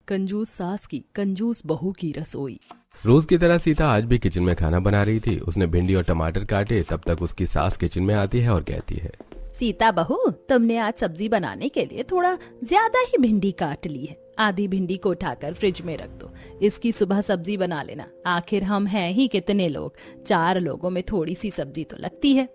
कंजूस सास की कंजूस बहू की रसोई। रोज की तरह सीता आज भी किचन में खाना बना रही थी। उसने भिंडी और टमाटर काटे, तब तक उसकी सास किचन में आती है और कहती है, सीता बहू, तुमने आज सब्जी बनाने के लिए थोड़ा ज्यादा ही भिंडी काट ली है। आधी भिंडी को उठाकर फ्रिज में रख दो, इसकी सुबह सब्जी बना लेना। आखिर हम हैं ही कितने लोग, 4 लोगों में थोड़ी सी सब्जी तो लगती है।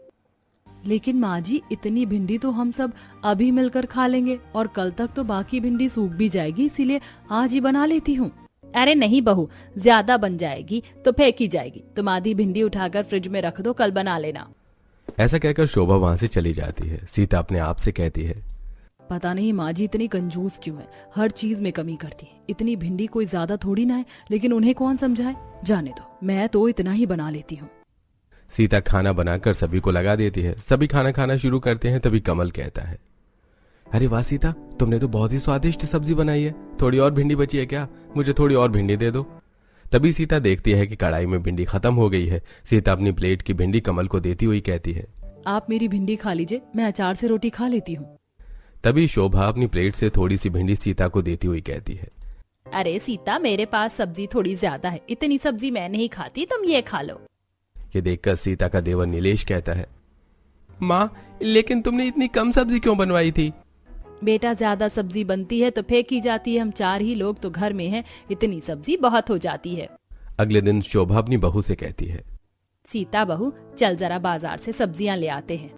लेकिन माँ जी, इतनी भिंडी तो हम सब अभी मिलकर खा लेंगे और कल तक तो बाकी भिंडी सूख भी जाएगी, इसीलिए आज ही बना लेती हूँ। अरे नहीं बहू, ज्यादा बन जाएगी तो फेंकी जाएगी। तुम आधी भिंडी उठाकर फ्रिज में रख दो, कल बना लेना। ऐसा कहकर शोभा वहाँ से चली जाती है। सीता अपने आप से कहती है, पता नहीं माँ जी इतनी कंजूस क्यों है, हर चीज में कमी करती है। इतनी भिंडी कोई ज्यादा थोड़ी ना है, लेकिन उन्हें कौन समझाए। जाने दो, मैं तो इतना ही बना लेती हूँ। सीता खाना बनाकर सभी को लगा देती है। सभी खाना खाना शुरू करते हैं। तभी कमल कहता है, अरे वाह सीता, तुमने तो बहुत ही स्वादिष्ट सब्जी बनाई है। थोड़ी और भिंडी बची है क्या? मुझे थोड़ी और भिंडी दे दो। तभी सीता देखती है कि कढ़ाई में भिंडी खत्म हो गई है। सीता अपनी प्लेट की भिंडी कमल को देती हुई कहती है, आप मेरी भिंडी खा लीजिए, मैं अचार से रोटी खा लेती हूँ। तभी शोभा अपनी प्लेट से थोड़ी सी भिंडी सीता को देती हुई कहती है, अरे सीता, मेरे पास सब्जी थोड़ी ज्यादा है, इतनी सब्जी मैं नहीं खाती, तुम ये खा लो। ये देखकर सीता का देवर नीलेश कहता है, माँ, लेकिन तुमने इतनी कम सब्जी क्यों बनवाई थी? बेटा, ज्यादा सब्जी बनती है तो फेंकी जाती है। हम 4 ही लोग तो घर में हैं, इतनी सब्जी बहुत हो जाती है। अगले दिन शोभा अपनी बहू से कहती है, सीता बहू, चल जरा बाजार से सब्जियां ले आते हैं।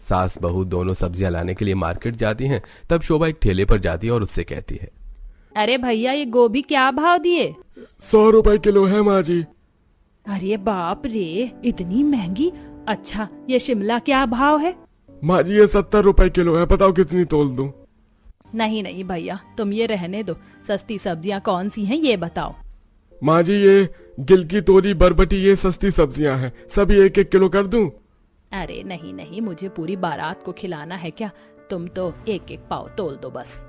सास बहू दोनों सब्जियां लाने के लिए मार्केट जाती हैं। तब शोभा एक ठेले पर जाती है और उससे कहती है, अरे भैया, ये गोभी क्या भाव दिए? 100 रुपए किलो है माँ जी। अरे बाप रे, इतनी महंगी। अच्छा, ये शिमला क्या भाव है? माँ जी, ये 70 रुपए किलो है, बताओ कितनी तोल दूं? नहीं नहीं भैया, तुम ये रहने दो। सस्ती सब्जियां कौन सी हैं ये बताओ। माँ जी, ये गिलकी, तोरी, बरबटी, ये सस्ती सब्जियां हैं, सभी 1-1 किलो कर दूं? अरे नहीं नहीं, मुझे पूरी बारात को खिलाना है क्या? तुम तो 1-1 पाव तोल दो बस।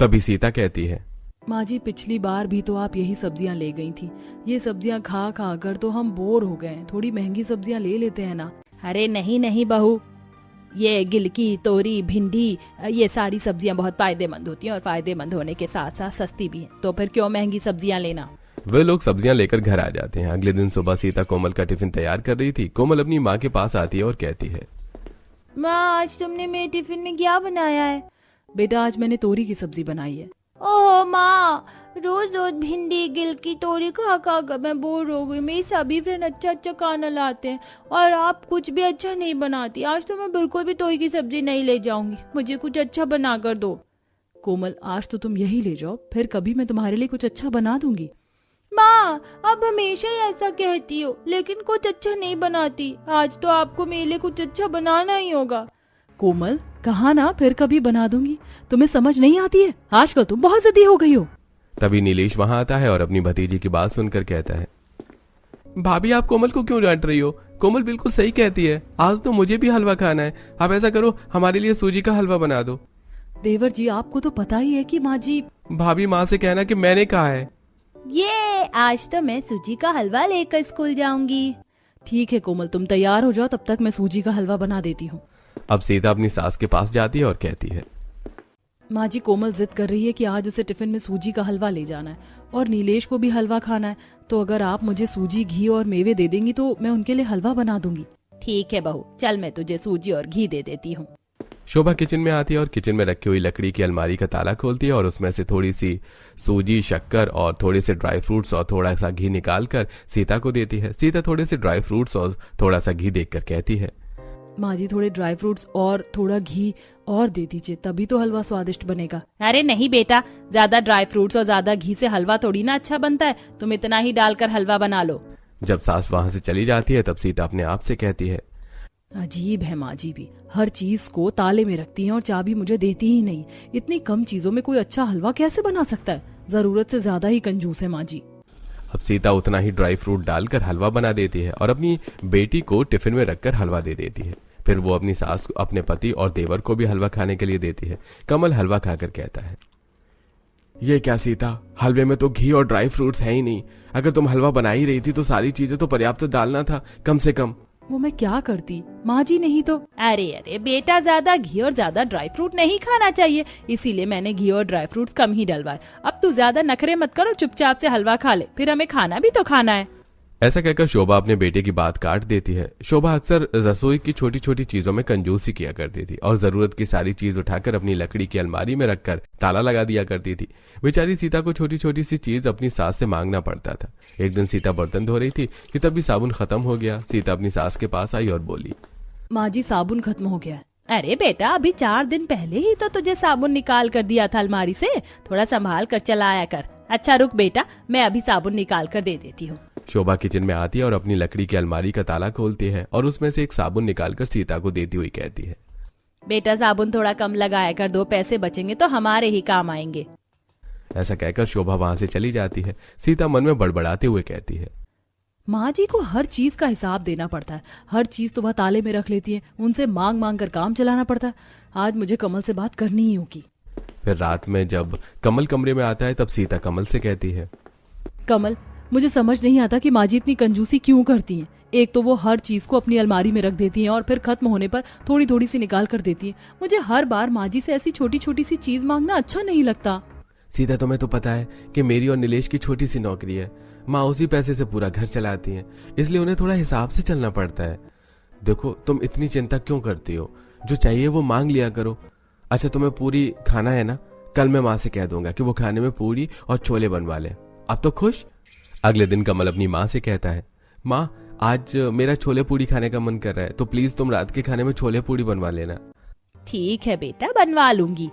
तभी सीता कहती है, माँ जी, पिछली बार भी तो आप यही सब्जियां ले गई थी। ये सब्जियां खा खा कर तो हम बोर हो गए। थोड़ी महंगी सब्जियां ले लेते हैं ना। अरे नहीं नहीं बहू, ये गिलकी, तोरी, भिंडी, ये सारी सब्जियां बहुत फायदेमंद होती हैं और फायदेमंद होने के साथ साथ सस्ती भी हैं। तो फिर क्यों महंगी सब्जियां लेना। वे लोग सब्जियां लेकर घर आ जाते हैं। अगले दिन सुबह सीता कोमल का टिफिन तैयार कर रही थी। कोमल अपनी माँ के पास आती है और कहती है, माँ, आज तुमने मेरे टिफिन में क्या बनाया है? बेटा, आज मैंने तोरी की सब्जी बनाई है। ओह माँ, रोज रोज भिंडी, गिलकी, तोरी खा खा कर मैं बोर हो गई। मेरी सभी फ्रेंड अच्छा अच्छा खाना लाते हैं और आप कुछ भी अच्छा नहीं बनाती। आज तो मैं बिल्कुल भी तोरी की सब्जी नहीं ले जाऊंगी, मुझे कुछ अच्छा बना कर दो। कोमल, आज तो तुम यही ले जाओ, फिर कभी मैं तुम्हारे लिए कुछ अच्छा बना दूंगी। माँ, आप हमेशा ही ऐसा कहती हो, लेकिन कुछ अच्छा नहीं बनाती। आज तो आपको मेरे लिए कुछ अच्छा बनाना ही होगा। कोमल, कहा ना फिर कभी बना दूंगी, तुम्हें समझ नहीं आती है? आजकल तुम बहुत जिद्दी हो गई हो। तभी नीलेश वहां आता है और अपनी भतीजी की बात सुनकर कहता है, भाभी, आप कोमल को क्यों डांट रही हो? कोमल बिल्कुल सही कहती है। आज तो मुझे भी हलवा खाना है। आप ऐसा करो, हमारे लिए सूजी का हलवा बना दो। देवर जी, आपको तो पता ही है कि माँ जी। भाभी, माँ से कहना कि मैंने कहा है। ये आज तो मैं सूजी का हलवा लेकर स्कूल जाऊंगी। ठीक है कोमल, तुम तैयार हो जाओ, तब तक मैं सूजी का हलवा बना देती हूँ। अब सीता अपनी सास के पास जाती है और कहती है, माँ जी, कोमल जिद कर रही है कि आज उसे टिफिन में सूजी का हलवा ले जाना है और नीलेश को भी हलवा खाना है। तो अगर आप मुझे सूजी, घी और मेवे दे देंगी तो मैं उनके लिए हलवा बना दूंगी। ठीक है बहू, चल मैं तुझे सूजी और घी दे देती हूँ। शोभा किचन में आती है और किचन में रखी हुई लकड़ी की अलमारी का ताला खोलती है और उसमें से थोड़ी सी सूजी, शक्कर और थोड़े से ड्राई फ्रूट्स और थोड़ा सा घी निकाल कर सीता को देती है। सीता थोड़े से ड्राई फ्रूट्स और थोड़ा सा घी देखकर कहती है, माँ जी, थोड़े ड्राई फ्रूट्स और थोड़ा घी और दे दीजिए, तभी तो हलवा स्वादिष्ट बनेगा। अरे नहीं बेटा, ज्यादा ड्राई फ्रूट्स और ज्यादा घी से हलवा थोड़ी ना अच्छा बनता है। तुम इतना ही डालकर हलवा बना लो। जब सास वहां से चली जाती है तब सीता अपने आप से कहती है, अजीब है माँ जी भी, हर चीज को ताले में रखती हैं और चाबी मुझे देती ही नहीं। इतनी कम चीजों में कोई अच्छा हलवा कैसे बना सकता है? जरूरत से ज्यादा ही कंजूस है माँ जी। अब सीता उतना ही ड्राई फ्रूट डालकर हलवा बना देती है और अपनी बेटी को टिफिन में रखकर हलवा दे देती है। फिर वो अपनी सास, अपने पति और देवर को भी हलवा खाने के लिए देती है। कमल हलवा खाकर कहता है, ये क्या सीता, हलवे में तो घी और ड्राई फ्रूट्स है ही नहीं। अगर तुम हलवा बना ही रही थी तो सारी चीजें तो पर्याप्त डालना था कम से कम। वो मैं क्या करती, माँ जी नहीं तो। अरे अरे बेटा, ज्यादा घी और ज्यादा ड्राई फ्रूट नहीं खाना चाहिए, इसीलिए मैंने घी और ड्राई फ्रूट्स कम ही डलवाए। अब तू ज्यादा नखरे मत करो, चुपचाप से हलवा खा ले, फिर हमें खाना भी तो खाना है। ऐसा कहकर शोभा अपने बेटे की बात काट देती है। शोभा अक्सर रसोई की छोटी छोटी चीजों में कंजूसी किया करती थी और जरूरत की सारी चीज उठाकर अपनी लकड़ी की अलमारी में रखकर ताला लगा दिया करती थी। बेचारी सीता को छोटी छोटी सी चीज अपनी सास से मांगना पड़ता था। एक दिन सीता बर्तन धो रही थी कि तभी साबुन खत्म हो गया। सीता अपनी सास के पास आई और बोली, माँ जी साबुन खत्म हो गया है। अरे बेटा, अभी 4 दिन पहले ही तो तुझे साबुन निकाल कर दिया था अलमारी से, थोड़ा संभाल कर चलाया कर। अच्छा रुक बेटा, मैं अभी साबुन निकाल कर दे देती हूँ। शोभा किचन में आती है और अपनी लकड़ी की अलमारी का ताला खोलती है और उसमें से एक साबुन निकालकर सीता को देती हुई कहती है, बेटा साबुन थोड़ा कम लगाया कर, 2 पैसे बचेंगे तो हमारे ही काम आएंगे। ऐसा कहकर शोभा वहां से चली जाती है। सीता मन में बड़बड़ाते हुए कहती है, माँ जी को हर चीज का हिसाब देना पड़ता है, हर चीज तो वह ताले में रख लेती है, उनसे मांग मांग कर काम चलाना पड़ता है। आज मुझे कमल से बात करनी ही होगी। फिर रात में जब कमल कमरे में आता है तब सीता कमल से कहती है, कमल, मुझे समझ नहीं आता कि माँ जी इतनी कंजूसी क्यों करती हैं। एक तो वो हर चीज को अपनी अलमारी में रख देती हैं और फिर खत्म होने पर थोड़ी थोड़ी सी निकाल कर देती हैं। मुझे हर बार माँ जी से ऐसी छोटी छोटी सी चीज मांगना अच्छा नहीं लगता। सीता, तुम्हें तो पता है कि मेरी और नीलेश की छोटी सी नौकरी है। माँ उसी पैसे से पूरा घर चलाती हैं, इसलिए उन्हें थोड़ा हिसाब से चलना पड़ता है। देखो, तुम इतनी चिंता क्यों करती हो? जो चाहिए वो मांग लिया करो। अच्छा, तुम्हें पूरी खाना है ना? कल मैं माँ से कह दूंगा कि वो खाने में पूरी और छोले बनवा ले। अब तो खुश? अगले दिन कमल अपनी माँ से कहता है, माँ आज मेरा छोले पूरी खाने का मन कर रहा है, तो प्लीज तुम रात के खाने में छोले पूरी बनवा लेना। ठीक है बेटा, बनवा लूंगी।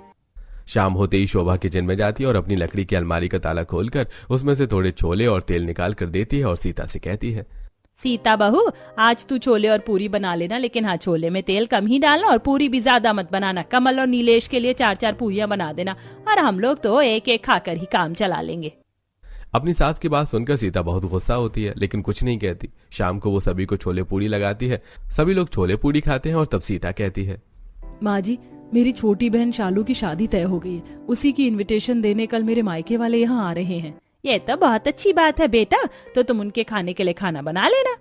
शाम होते ही शोभा किचन में जाती है और अपनी लकड़ी की अलमारी का ताला खोलकर उसमें से थोड़े छोले और तेल निकाल कर देती है और सीता से कहती है, सीता बहू, आज तू छोले और पूरी बना लेना, लेकिन हाँ, छोले में तेल कम ही डालना और पूरी भी ज्यादा मत बनाना। कमल और नीलेश के लिए 4-4 पूरियां बना देना और हम लोग तो एक एक खाकर ही काम चला लेंगे। अपनी सास की बात सुनकर सीता बहुत गुस्सा होती है, लेकिन कुछ नहीं कहती। शाम को वो सभी को छोले पूरी लगाती है। सभी लोग छोले पूरी खाते हैं और तब सीता कहती है, माँ जी, मेरी छोटी बहन शालू की शादी तय हो गई है, उसी की इनविटेशन देने कल मेरे मायके वाले यहाँ आ रहे हैं। ये तो बहुत अच्छी बात है बेटा, तो तुम उनके खाने के लिए खाना बना लेना।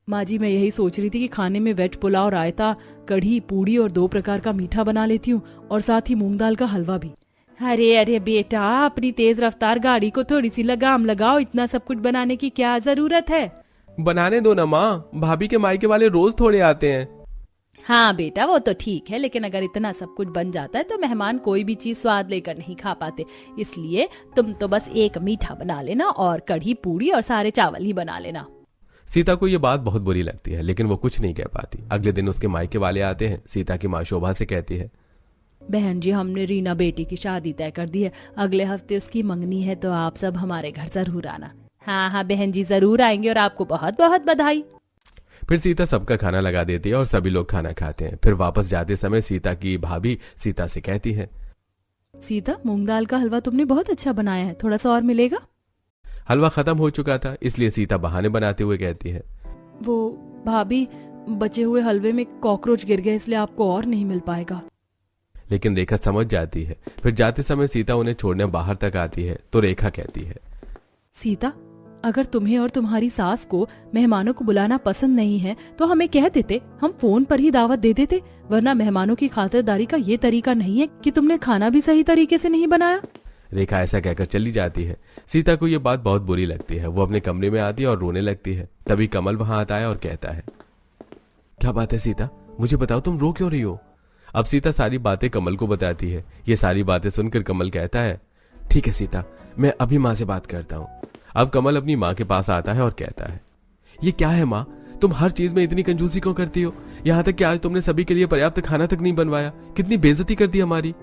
माँ जी, मैं यही सोच रही थी कि खाने में वेज पुलाव, रायता, कढ़ी, पूड़ी और 2 प्रकार का मीठा बना लेती हूँ और साथ ही मूंग दाल का हलवा भी। अरे अरे बेटा, अपनी तेज रफ्तार गाड़ी को थोड़ी सी लगाम लगाओ, इतना सब कुछ बनाने की क्या जरूरत है? बनाने दो ना माँ, भाभी के मायके वाले रोज थोड़े आते हैं। हाँ बेटा, वो तो ठीक है, लेकिन अगर इतना सब कुछ बन जाता है तो मेहमान कोई भी चीज स्वाद लेकर नहीं खा पाते। इसलिए तुम तो बस एक मीठा बना लेना और कढ़ी, पूड़ी और सारे चावल ही बना लेना। सीता को ये बात बहुत बुरी लगती है, लेकिन वो कुछ नहीं कह पाती। अगले दिन उसके मायके वाले आते हैं। सीता की माँ शोभा से कहती है, बहन जी, हमने रीना बेटी की शादी तय कर दी है, अगले हफ्ते उसकी मंगनी है, तो आप सब हमारे घर जरूर आना। हाँ हाँ बहन जी, जरूर आएंगे और आपको बहुत बहुत बधाई। फिर सीता सबका खाना लगा देती है और सभी लोग खाना खाते हैं। फिर वापस जाते समय सीता की भाभी सीता से कहती है, सीता, मूंग दाल का हलवा तुमने बहुत अच्छा बनाया है, थोड़ा सा और मिलेगा? हलवा खत्म हो चुका था, इसलिए सीता बहाने बनाते हुए कहती है, वो भाभी, बचे हुए हलवे में कॉकरोच गिर गए, इसलिए आपको और नहीं मिल पाएगा। लेकिन रेखा समझ जाती है। फिर जाते समय सीता उन्हें छोड़ने बाहर तक आती है तो रेखा कहती है, सीता, अगर तुम्हें और तुम्हारी सास को मेहमानों को बुलाना पसंद नहीं है तो हमें कह देते, हम फोन पर ही दावत दे देते, वरना मेहमानों की खातिरदारी का ये तरीका नहीं है कि तुमने खाना भी सही तरीके से नहीं बनाया। रेखा ऐसा कहकर चली जाती है। सीता को ये बात बहुत बुरी लगती है। वो अपने कमरे में आती है और रोने लगती है। तभी कमल वहां आता है और कहता है, क्या बात है सीता, मुझे बताओ, तुम रो क्यों रही हो? अब सीता सारी बातें कमल को बताती है। ये सारी बातें सुनकर कमल कहता है, ठीक है सीता, मैं अभी माँ से बात करता हूँ। अब कमल अपनी माँ के पास आता है और कहता है, ये क्या है माँ, तुम हर चीज में इतनी कंजूसी क्यों करती हो? यहाँ तक कि आज तुमने सभी के लिए पर्याप्त खाना तक नहीं बनवाया, कितनी बेइज्जती कर दी हमारी।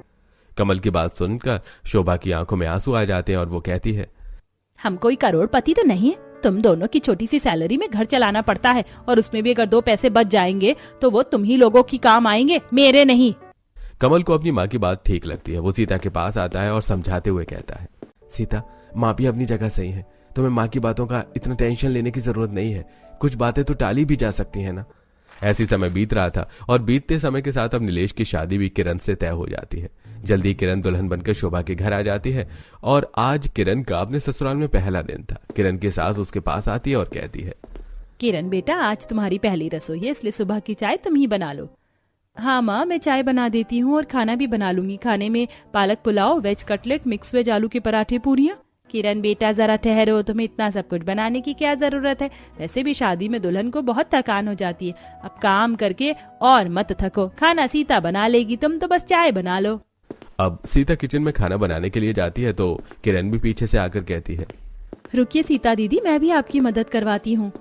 कमल की बात सुनकर शोभा की आंखों में आंसू आ जाते हैं और वो कहती है, हम कोई करोड़पति तो नहीं है, तुम दोनों की छोटी सी सैलरी में घर चलाना पड़ता है, और उसमें भी अगर 2 पैसे बच जाएंगे तो वो तुम ही लोगों की काम आएंगे, मेरे नहीं। कमल को अपनी माँ की बात ठीक लगती है। वो सीता के पास आता है और समझाते हुए कहता है, सीता, माँ भी अपनी जगह सही है, तुम्हें माँ की बातों का इतना टेंशन लेने की जरूरत नहीं है, कुछ बातें तो टाली भी जा सकती है ना। ऐसी समय बीत रहा था और बीतते समय के साथ अब नीलेश की शादी भी किरण से तय हो जाती है। जल्दी किरण दुल्हन बनकर शोभा के घर आ जाती है और आज किरण का अपने ससुराल में पहला दिन था। किरण की सास उसके पास आती है और कहती है, किरण बेटा, आज तुम्हारी पहली रसोई है, इसलिए सुबह की चाय तुम ही बना लो। हाँ माँ, मैं चाय बना देती हूँ और खाना भी बना लूंगी। खाने में पालक pulao, veg cutlet, mix veg आलू के पराठे, पूरियाँ। किरण बेटा जरा ठहरो, तुम्हें इतना सब कुछ बनाने की क्या जरूरत है? वैसे भी शादी में दुल्हन को बहुत थकान हो जाती है। अब काम करके और मत थको, खाना सीता बना लेगी, तुम तो बस चाय बना लो। अब सीता किचन में खाना बनाने के लिए जाती है तो किरण भी पीछे से आकर कहती है, रुकिए सीता दीदी, मैं भी आपकी मदद करवाती हूँ।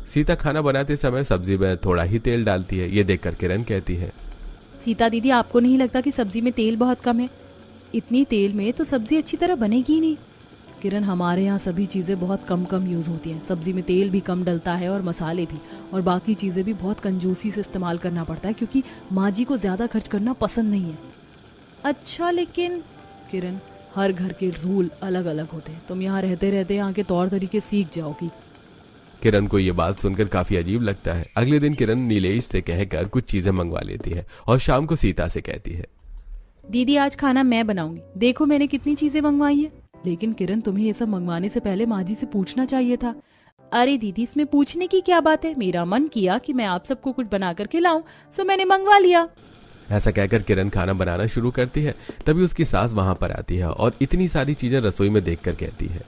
सीता खाना बनाते समय सब्जी में थोड़ा ही तेल डालती है। ये देखकर किरण कहती है, सीता दीदी, आपको नहीं लगता कि सब्जी में तेल बहुत कम है? इतनी तेल में तो सब्जी अच्छी तरह बनेगी ही नहीं। किरण, हमारे यहाँ सभी चीज़ें बहुत कम कम यूज़ होती हैं। सब्जी में तेल भी कम डलता है और मसाले भी, और बाकी चीज़ें भी बहुत कंजूसी से इस्तेमाल करना पड़ता है, क्योंकि माँ जी को ज़्यादा खर्च करना पसंद नहीं है। अच्छा, लेकिन किरण, हर घर के रूल अलग अलग होते हैं। तुम यहाँ रहते रहते यहाँ के तौर तरीके सीख जाओगी। किरण को ये बात सुनकर काफी अजीब लगता है। अगले दिन किरण नीलेश से कहकर कुछ चीजें मंगवा लेती है और शाम को सीता से कहती है, दीदी आज खाना मैं बनाऊंगी, देखो मैंने कितनी चीजें मंगवाई है। लेकिन किरण, तुम्हें ये सब मंगवाने से पहले माँ जी से पूछना चाहिए था। अरे दीदी, इसमें पूछने की क्या बात है? मेरा मन किया कि मैं आप सबको कुछ बना कर खिलाऊं, सो मैंने मंगवा लिया। ऐसा कहकर किरण खाना बनाना शुरू करती है। तभी उसकी सास वहां पर आती है और इतनी सारी चीजें रसोई में देखकर कहती है,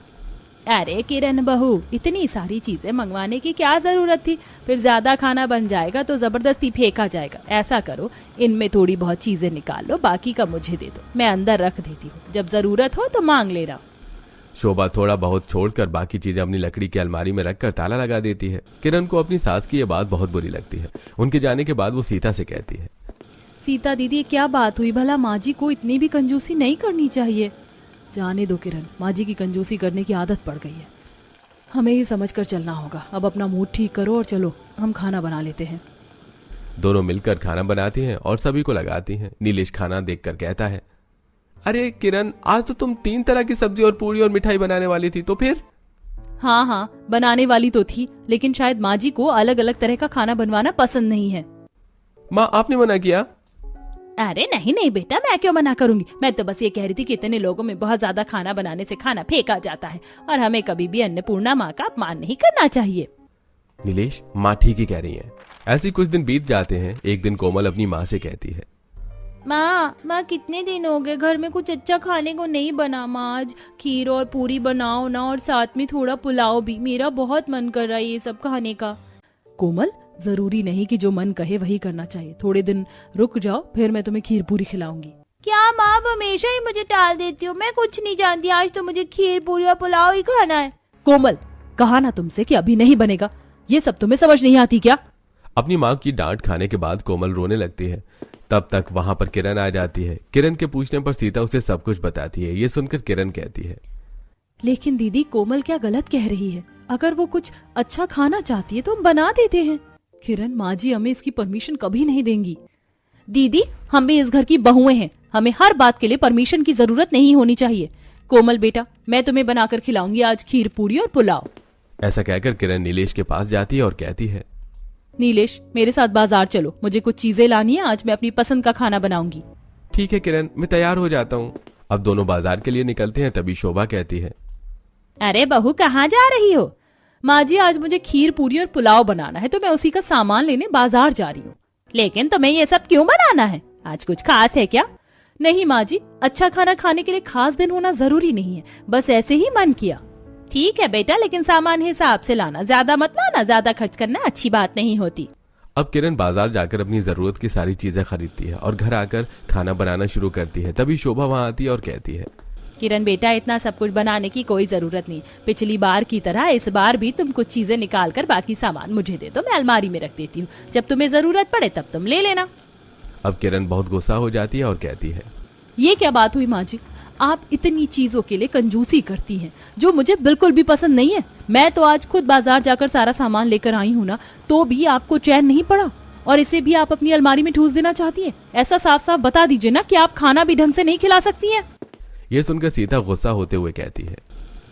अरे किरण बहू, इतनी सारी चीजें मंगवाने की क्या जरूरत थी? फिर ज्यादा खाना बन जाएगा तो जबरदस्ती फेंका जाएगा। ऐसा करो, इनमें थोड़ी बहुत चीजें निकाल लो, बाकी का मुझे दे दो, मैं अंदर रख देती हूँ, जब जरूरत हो तो मांग लेना। शोभा थोड़ा बहुत छोड़कर बाकी चीजें अपनी लकड़ी की अलमारी में रखकर ताला लगा देती है। किरण को अपनी सास की ये बात बहुत बुरी लगती है। उनके जाने के बाद वो सीता से कहती है, सीता दीदी, क्या बात हुई भला? माँ जी को इतनी भी कंजूसी नहीं करनी चाहिए। जाने दो किरण, माँ जी की कंजूसी करने की आदत पड़ गई है। हमें ही समझ कर चलना होगा। अब अपना मूड ठीक करो और चलो हम खाना बना लेते हैं। दोनों मिलकर खाना बनाती हैं और सभी को लगाती हैं। नीलेश खाना देखकर कहता है, अरे किरण, आज तो तुम 3 तरह की सब्जी और पूरी और मिठाई बनाने वाली थी, तो फिर? हाँ, बनाने वाली तो थी, लेकिन शायद माँ जी को अलग अलग तरह का खाना बनवाना पसंद नहीं है। माँ, आपने मना किया? अरे नहीं बेटा, मैं क्यों मना करूंगी? मैं तो बस ये कह रही थी कि इतने लोगों में बहुत ज्यादा खाना बनाने से खाना फेंका जाता है और हमें कभी भी अन्नपूर्णा माँ का अपमान नहीं करना चाहिए। नीलेश, माँ ठीक ही कह रही है। ऐसे कुछ दिन बीत जाते हैं। एक दिन कोमल अपनी माँ से कहती है, माँ कितने दिन हो गए घर में कुछ अच्छा खाने को नहीं बना। माँ आज खीर और पूरी बनाओ ना, और साथ में थोड़ा पुलाव भी, मेरा बहुत मन कर रहा है ये सब खाने का। कोमल, जरूरी नहीं कि जो मन कहे वही करना चाहिए। थोड़े दिन रुक जाओ, फिर मैं तुम्हें खीर पूरी खिलाऊंगी। क्या माँ, आप हमेशा ही मुझे टाल देती हो? मैं कुछ नहीं जानती, आज तो मुझे खीर पूरी और पुलाव ही खाना है। कोमल, कहा ना तुमसे कि अभी नहीं बनेगा। ये सब तुम्हें समझ नहीं आती क्या? अपनी माँ की डांट खाने के बाद कोमल रोने लगती है। तब तक वहां पर किरण आ जाती है। किरण के पूछने पर सीता उसे सब कुछ बताती है। ये सुनकर किरण कहती है, लेकिन दीदी, कोमल क्या गलत कह रही है? अगर वो कुछ अच्छा खाना चाहती है तो हम बना देते हैं। किरण, माँ जी हमें इसकी परमिशन कभी नहीं देंगी। दीदी, हम भी इस घर की बहुएं हैं, हमें हर बात के लिए परमिशन की जरूरत नहीं होनी चाहिए। कोमल बेटा, मैं तुम्हें बनाकर खिलाऊंगी आज खीर पूरी और पुलाव। ऐसा कहकर किरण नीलेश के पास जाती है और कहती है, नीलेश, मेरे साथ बाजार चलो, मुझे कुछ चीजें लानी है, आज मैं अपनी पसंद का खाना बनाऊंगी। ठीक है किरण, मैं तैयार हो जाता हूँ। अब दोनों बाजार के लिए निकलते हैं। तभी शोभा कहती है, अरे बहू, कहाँ जा रही हो? माँ जी, आज मुझे खीर पूरी और पुलाव बनाना है, तो मैं उसी का सामान लेने बाजार जा रही हूँ। लेकिन तुम्हें ये सब क्यों बनाना है? आज कुछ खास है क्या? नहीं माँ जी, अच्छा खाना खाने के लिए खास दिन होना जरूरी नहीं है, बस ऐसे ही मन किया। ठीक है बेटा, लेकिन सामान हिसाब से लाना, ज्यादा मत लाना, ज्यादा खर्च करना अच्छी बात नहीं होती। अब किरण बाजार जाकर अपनी जरूरत की सारी चीजें खरीदती है और घर आकर खाना बनाना शुरू करती है। तभी शोभा वहां आती है और कहती है, किरण बेटा, इतना सब कुछ बनाने की कोई जरूरत नहीं। पिछली बार की तरह इस बार भी तुम कुछ चीजें निकाल कर बाकी सामान मुझे दे दो, मैं अलमारी में रख देती हूँ, जब तुम्हें जरूरत पड़े तब तुम ले लेना। अब किरण बहुत गुस्सा हो जाती है और कहती है, ये क्या बात हुई माँ जी? आप इतनी चीजों के लिए कंजूसी करती हैं, जो मुझे बिल्कुल भी पसंद नहीं है। मैं तो आज खुद बाजार जाकर सारा सामान लेकर आई हूँ ना, तो भी आपको चैन नहीं पड़ा, और इसे भी आप अपनी अलमारी में ठूस देना चाहती हैं। ऐसा साफ साफ बता दीजिए ना कि आप खाना भी ढंग से नहीं खिला सकती हैं। ये सुनकर सीता गुस्सा होते हुए कहती है,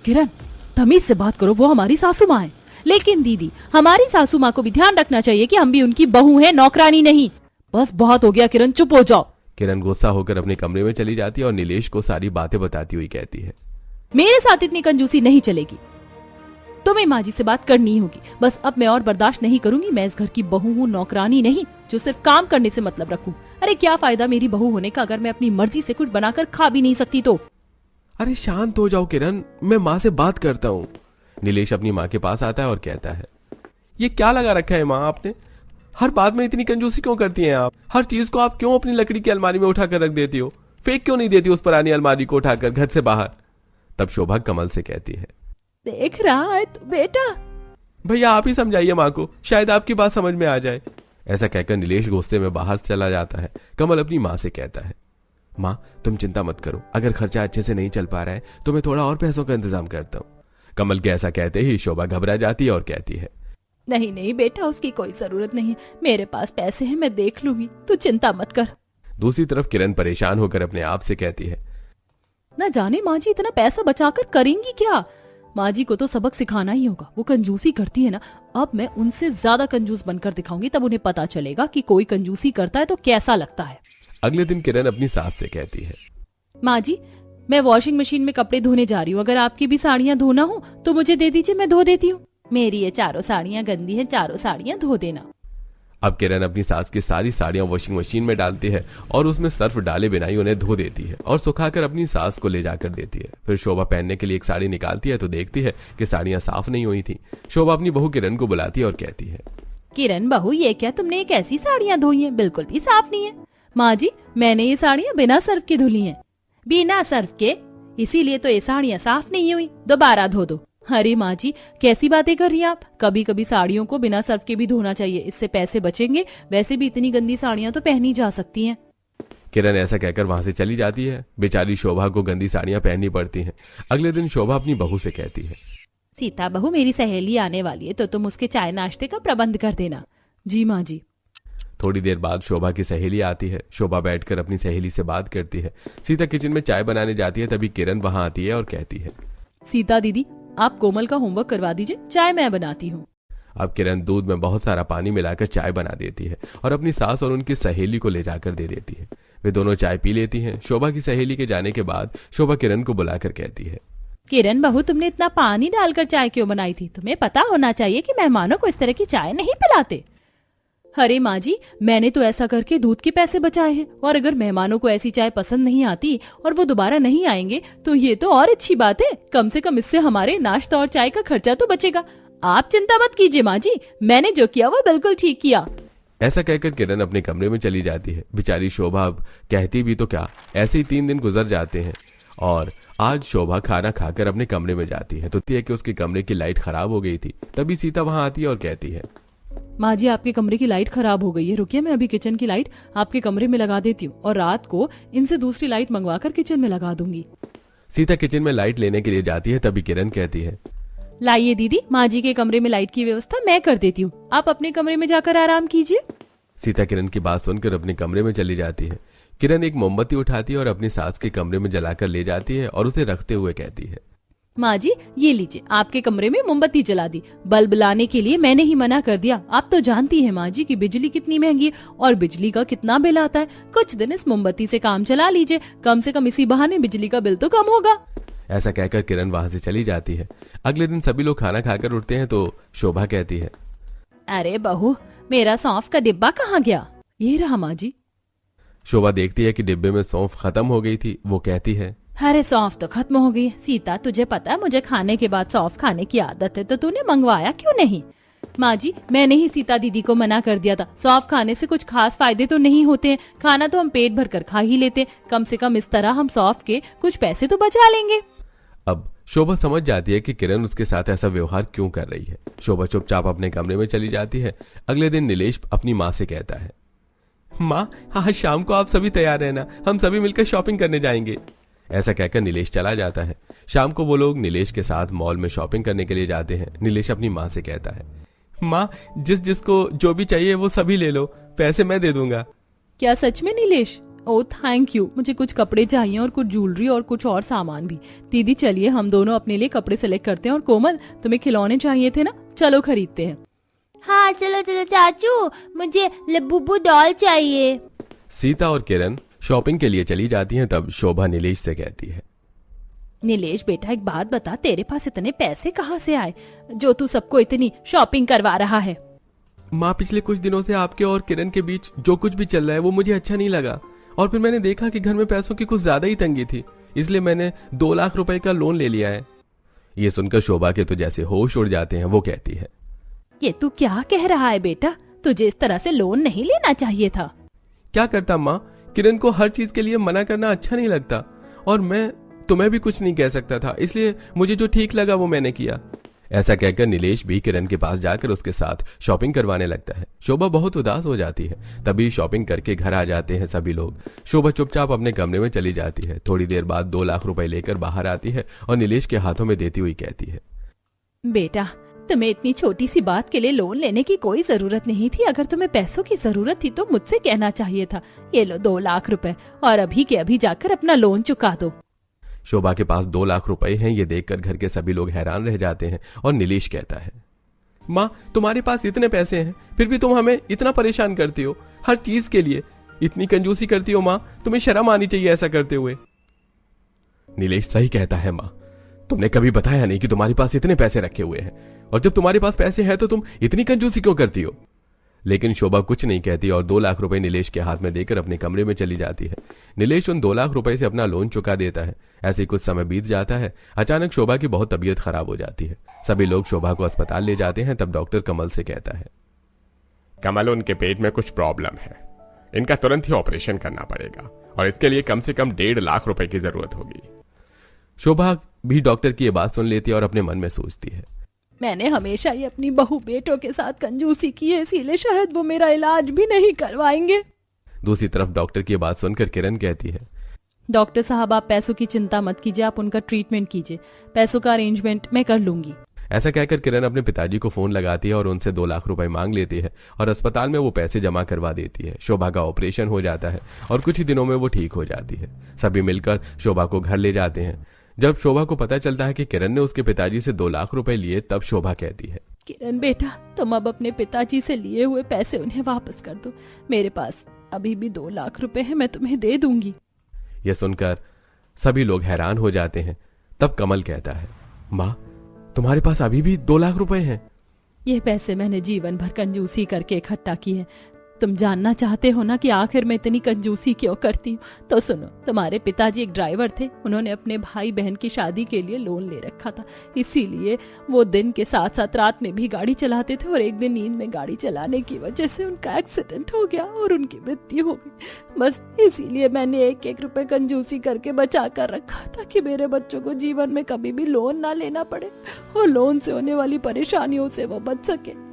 किरण, तमीज से बात करो, वो हमारी सासू माँ है। लेकिन दीदी, हमारी सासू माँ को भी ध्यान रखना चाहिए कि हम भी उनकी बहू हैं, नौकरानी नहीं। बस बहुत हो गया किरण, चुप हो जाओ। किरण गुस्सा होकर अपने कमरे में चली जाती है और नीलेश को सारी बातें बताती हुई कहती है, मेरे साथ इतनी कंजूसी नहीं चलेगी। तुम्हें माँ जी से बात करनी ही होगी। बस अब मैं और बर्दाश्त नहीं करूंगी। मैं इस घर की बहू हूँ, नौकरानी नहीं जो सिर्फ काम करने से मतलब रखूं। अरे क्या फायदा मेरी बहू होने का अगर मैं अपनी मर्जी से कुछ बनाकर खा भी नहीं सकती तो। अरे शांत हो जाओ किरण, मैं माँ से बात करता हूँ। नीलेश अपनी माँ के पास आता है और कहता है, ये क्या लगा रखा है माँ आपने? हर बात में इतनी कंजूसी क्यों करती हैं आप? हर चीज को आप क्यों अपनी लकड़ी की अलमारी में उठाकर रख देती हो? फेंक क्यों नहीं देती उस पुरानी अलमारी को उठाकर घर से बाहर? तब शोभा कमल से कहती है, देख रहा है तू बेटा? भैया आप ही समझाइए माँ को, शायद आपकी बात समझ में आ जाए। ऐसा कहकर नीलेश गुस्से में बाहर चला जाता है। कमल अपनी माँ से कहता है, माँ तुम चिंता मत करो, अगर खर्चा अच्छे से नहीं चल पा रहा है तो मैं थोड़ा और पैसों का इंतजाम करता हूँ। कमल के ऐसा कहते ही शोभा घबरा जाती है और कहती है, नहीं नहीं बेटा, उसकी कोई जरूरत नहीं है, मेरे पास पैसे हैं, मैं देख लूंगी, तू चिंता मत कर। दूसरी तरफ किरण परेशान होकर अपने आप से कहती है, न जाने माँ जी इतना पैसा बचाकर करेंगी क्या? माँ जी को तो सबक सिखाना ही होगा। वो कंजूसी करती है ना, अब मैं उनसे ज्यादा कंजूस बनकर दिखाऊंगी, तब उन्हें पता चलेगा कि कोई कंजूसी करता है तो कैसा लगता है। अगले दिन किरण अपनी सास से कहती है, माँ जी मैं वॉशिंग मशीन में कपड़े धोने जा रही हूँ, अगर आपकी भी साड़ियाँ धोना हो तो मुझे दे दीजिए, मैं धो देती हूँ। मेरी ये चारों साड़ियाँ गंदी हैं, चारों साड़ियाँ धो देना। अब किरण अपनी सास की सारी साड़ियां वॉशिंग मशीन में डालती है और उसमें सर्फ डाले बिना ही उन्हें धो देती है और सुखाकर अपनी सास को ले जाकर देती है। फिर शोभा पहनने के लिए एक साड़ी निकालती है तो देखती है कि साड़ियां साफ नहीं हुई थी। शोभा अपनी बहू किरण को बुलाती है और कहती है, किरण बहू ये क्या तुमने एक ऐसी साड़ियाँ धोई हैं, बिल्कुल भी साफ नहीं है। माँ जी मैंने ये साड़ियाँ बिना सर्फ के धुली हैं। बिना सर्फ के? इसीलिए तो ये साड़ियाँ साफ नहीं हुई, दोबारा धो दो। अरे माँ जी कैसी बातें कर रही हैं आप? कभी कभी साड़ियों को बिना सर्फ के भी धोना चाहिए, इससे पैसे बचेंगे। वैसे भी इतनी गंदी साड़ियाँ तो पहनी जा सकती हैं। किरण ऐसा कहकर वहां से चली जाती है। बेचारी शोभा को गंदी साड़ियां पहननी पड़ती हैं। अगले दिन शोभा अपनी बहू से कहती है, सीता बहू मेरी सहेली आने वाली है तो तुम उसके चाय नाश्ते का प्रबंध कर देना। जी माँ जी। थोड़ी देर बाद शोभा की सहेली आती है। शोभा बैठकर अपनी सहेली से बात करती है। सीता किचन में चाय बनाने जाती है, तभी किरण वहां आती है और कहती है, सीता दीदी आप कोमल का होमवर्क करवा दीजिए, चाय मैं बनाती हूँ। अब किरण दूध में बहुत सारा पानी मिलाकर चाय बना देती है और अपनी सास और उनकी सहेली को ले जाकर दे देती है। वे दोनों चाय पी लेती हैं। शोभा की सहेली के जाने के बाद शोभा किरण को बुलाकर कहती है, किरण बहू तुमने इतना पानी डालकर चाय क्यों बनाई थी? तुम्हें पता होना चाहिए कि मेहमानों को इस तरह की चाय नहीं पिलाते। अरे माँ जी मैंने तो ऐसा करके दूध के पैसे बचाए हैं, और अगर मेहमानों को ऐसी चाय पसंद नहीं आती और वो दोबारा नहीं आएंगे तो ये तो और अच्छी बात है। कम से कम इससे हमारे नाश्ता और चाय का खर्चा तो बचेगा। आप चिंता मत कीजिए माँ जी, मैंने जो किया वो बिल्कुल ठीक किया। ऐसा कहकर किरण अपने कमरे में चली जाती है। बेचारी शोभा अब कहती भी तो क्या, ऐसे ही 3 दिन गुजर जाते हैं और आज शोभा खाना खाकर अपने कमरे में जाती है तो है कि उसके कमरे की लाइट खराब हो गई थी। तभी सीता वहां आती है और कहती है, माँ जी आपके कमरे की लाइट खराब हो गई है, रुकिए मैं अभी किचन की लाइट आपके कमरे में लगा देती हूँ और रात को इनसे दूसरी लाइट मंगवाकर किचन में लगा दूंगी। सीता किचन में लाइट लेने के लिए जाती है। तभी किरण कहती है, लाइए दीदी माँ जी के कमरे में लाइट की व्यवस्था मैं कर देती हूँ, आप अपने कमरे में जाकर आराम कीजिए। सीता किरण की बात सुनकर अपने कमरे में चली जाती है। किरण एक मोमबत्ती उठाती है और अपनी सास के कमरे में जलाकर ले जाती है और उसे रखते हुए कहती है, माँ जी ये लीजिए आपके कमरे में मोमबत्ती जला दी। बल्ब लाने के लिए मैंने ही मना कर दिया। आप तो जानती है माँ जी की बिजली कितनी महंगी है और बिजली का कितना बिल आता है। कुछ दिन इस मोमबत्ती से काम चला लीजिए, कम से कम इसी बहाने बिजली का बिल तो कम होगा। ऐसा कहकर किरण वहां से चली जाती है। अगले दिन सभी लोग खाना खाकर उठते हैं तो शोभा कहती है, अरे बहू मेरा सौंफ का डिब्बा कहाँ गया? ये रहा माँ जी। शोभा देखती है कि डिब्बे में सौंफ खत्म हो गई थी। वो कहती है, अरे सौंफ तो खत्म हो गई। सीता तुझे पता है मुझे खाने के बाद सौंफ खाने की आदत है, तो तूने मंगवाया क्यों नहीं? माँ जी मैंने ही सीता दीदी को मना कर दिया था, सौंफ खाने से कुछ खास फायदे तो नहीं होते हैं, खाना तो हम पेट भर कर खा ही लेते, कम से कम इस तरह हम सौंफ के कुछ पैसे तो बचा लेंगे। अब शोभा समझ जाती है कि किरण उसके साथ ऐसा व्यवहार क्यों कर रही है। शोभा चुपचाप अपने कमरे में चली जाती है। अगले दिन नीलेश अपनी माँ से कहता है, माँ आज शाम को आप सभी तैयार रहना, हम सभी मिलकर शॉपिंग करने जाएंगे। ऐसा कहकर नीलेश चला जाता है। शाम को वो लोग नीलेश के साथ मॉल में शॉपिंग करने के लिए जाते हैं। नीलेश अपनी माँ से कहता है, माँ जिसको जो भी चाहिए वो सभी ले लो, पैसे मैं दे दूंगा। क्या सच में नीलेश? ओह थैंक यू, मुझे कुछ कपड़े चाहिए और कुछ ज्वेलरी और कुछ और सामान भी। दीदी चलिए हम दोनों अपने लिए कपड़े सेलेक्ट करते हैं, और कोमल तुम्हें खिलौने चाहिए थे ना, चलो खरीदते हैं। हाँ चलो चलो चाचू, मुझे लबुबू डॉल चाहिए। सीता और किरण शॉपिंग के लिए चली जाती हैं। तब शोभा नीलेश से कहती है, नीलेश बेटा एक बात बता, तेरे पास इतने पैसे कहाँ से आए जो तू सबको इतनी शॉपिंग करवा रहा है? माँ, पिछले कुछ दिनों से आपके और किरण के बीच जो कुछ भी चल रहा है वो मुझे अच्छा नहीं लगा, और फिर मैंने देखा कि घर में पैसों की कुछ ज्यादा ही तंगी थी, इसलिए मैंने 2 लाख रुपए का लोन ले लिया है। ये सुनकर शोभा के तो जैसे होश उड़ जाते हैं। वो कहती है, ये तू क्या कह रहा है बेटा? तुझे इस तरह से लोन नहीं लेना चाहिए था। क्या करता माँ, किरण को हर चीज के लिए मना करना अच्छा नहीं लगता, और मैं तुम्हें भी कुछ नहीं कह सकता था, इसलिए मुझे जो ठीक लगा वो मैंने किया। ऐसा कहकर नीलेश भी किरण के पास जाकर उसके साथ शॉपिंग करवाने लगता है। शोभा बहुत उदास हो जाती है। तभी शॉपिंग करके घर आ जाते हैं सभी लोग। शोभा चुपचाप अपने कमरे में चली जाती है। थोड़ी देर बाद 2 लाख रुपए लेकर बाहर आती है और नीलेश के हाथों में देती हुई कहती है, बेटा, तुम्हें इतनी छोटी सी बात के लिए लोन लेने की कोई जरूरत नहीं थी। अगर तुम्हें पैसों की जरूरत थी तो मुझसे कहना चाहिए था। ये लो 2 लाख रुपए, और अभी के अभी जाकर अपना लोन चुका दो। शोभा के पास 2 लाख रुपए हैं। ये देखकर घर के सभी लोग हैरान रह जाते हैं और नीलेश कहता है, माँ, तुम्हारे पास इतने पैसे हैं फिर भी तुम हमें इतना परेशान करती हो, हर चीज के लिए इतनी कंजूसी करती हो। माँ, तुम्हें शर्म आनी चाहिए ऐसा करते हुए। नीलेश सही कहता है माँ, तुमने कभी बताया नहीं कि तुम्हारे पास इतने पैसे रखे हुए हैं, और जब तुम्हारे पास पैसे हैं तो तुम इतनी कंजूसी क्यों करती हो? लेकिन शोभा कुछ नहीं कहती और 2 लाख रुपए नीलेश के हाथ में देकर अपने कमरे में चली जाती है। नीलेश उन 2 लाख रुपए से अपना लोन चुका देता है। ऐसे ही कुछ समय बीत जाता है। अचानक शोभा की बहुत तबीयत खराब हो जाती है। सभी लोग शोभा को अस्पताल ले जाते हैं। तब डॉक्टर कमल से कहता है, कमल, उनके पेट में कुछ प्रॉब्लम है, इनका तुरंत ही ऑपरेशन करना पड़ेगा, और इसके लिए कम से कम 1.5 लाख रुपए की जरूरत होगी। शोभा भी डॉक्टर की ये बात सुन लेती है और अपने मन में सोचती है, मैंने हमेशा ही अपनी बहू बेटों के साथ कंजूसी की है, इसीलिए शायद वो मेरा इलाज भी नहीं करवाएंगे। दूसरी तरफ डॉक्टर की बात सुनकर किरण कहती है, डॉक्टर साहब, आप पैसों की चिंता मत कीजिए, आप उनका ट्रीटमेंट कीजिए, पैसों का अरेंजमेंट मैं कर लूंगी। ऐसा कहकर किरण अपने पिताजी को फोन लगाती है और उनसे 2 लाख रुपए मांग लेती है और अस्पताल में वो पैसे जमा करवा देती है। शोभा का ऑपरेशन हो जाता है और कुछ ही दिनों में वो ठीक हो जाती है। सभी मिलकर शोभा को घर ले जाते हैं। जब शोभा को पता चलता है कि किरण ने उसके पिताजी से 2 लाख रुपए लिए, तब शोभा कहती है, किरण बेटा, तुम अब अपने पिताजी से लिए हुए पैसे उन्हें वापस कर दो। मेरे पास अभी भी 2 लाख रुपए हैं, मैं तुम्हें दे दूंगी। यह सुनकर सभी लोग हैरान हो जाते हैं। तब कमल कहता है, माँ, तुम्हारे पास अभी भी 2 लाख रुपए हैं? ये पैसे मैंने जीवन भर कंजूसी करके इकट्ठा किए हैं। तुम जानना चाहते हो ना कि आखिर मैं इतनी कंजूसी क्यों करती हूँ? तो सुनो, तुम्हारे पिताजी एक ड्राइवर थे। उन्होंने अपने भाई बहन की शादी के लिए लोन ले रखा था, इसीलिए वो दिन के साथ साथ रात में भी गाड़ी चलाते थे, और एक दिन नींद में गाड़ी चलाने की वजह से उनका एक्सीडेंट हो गया और उनकी मृत्यु हो गई। बस इसीलिए मैंने 1-1 रुपए कंजूसी करके बचा कर रखा था कि मेरे बच्चों को जीवन में कभी भी लोन ना लेना पड़े और लोन से होने वाली परेशानियों से वो बच सके।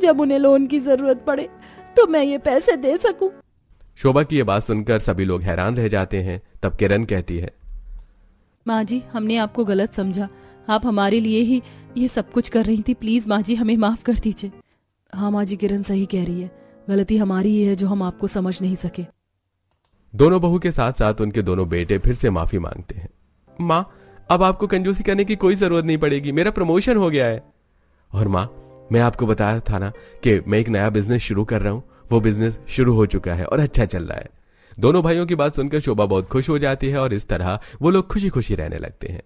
जब उन्हें लोन की जरूरत पड़े तो मैं ये पैसे दे सकूं। शोभा की ये बात सुनकर सभी लोग हैरान रह जाते हैं। तब किरण कहती है, माँ जी, हमने आपको गलत समझा, आप हमारे लिए ही ये सब कुछ कर रही थी। प्लीज माँ जी, हमें माफ कर दीजिए। हाँ माँ जी, किरण सही कह रही है, गलती हमारी ही है जो हम आपको समझ नहीं सके। दोनों बहू के साथ साथ उनके दोनों बेटे फिर से माफी मांगते हैं। माँ, अब आपको कंजूसी करने की कोई जरूरत नहीं पड़ेगी, मेरा प्रमोशन हो गया है। और माँ, मैं आपको बताया था ना कि मैं एक नया बिजनेस शुरू कर रहा हूं, वो बिजनेस शुरू हो चुका है और अच्छा चल रहा है। दोनों भाइयों की बात सुनकर शोभा बहुत खुश हो जाती है और इस तरह वो लोग खुशी खुशी रहने लगते हैं।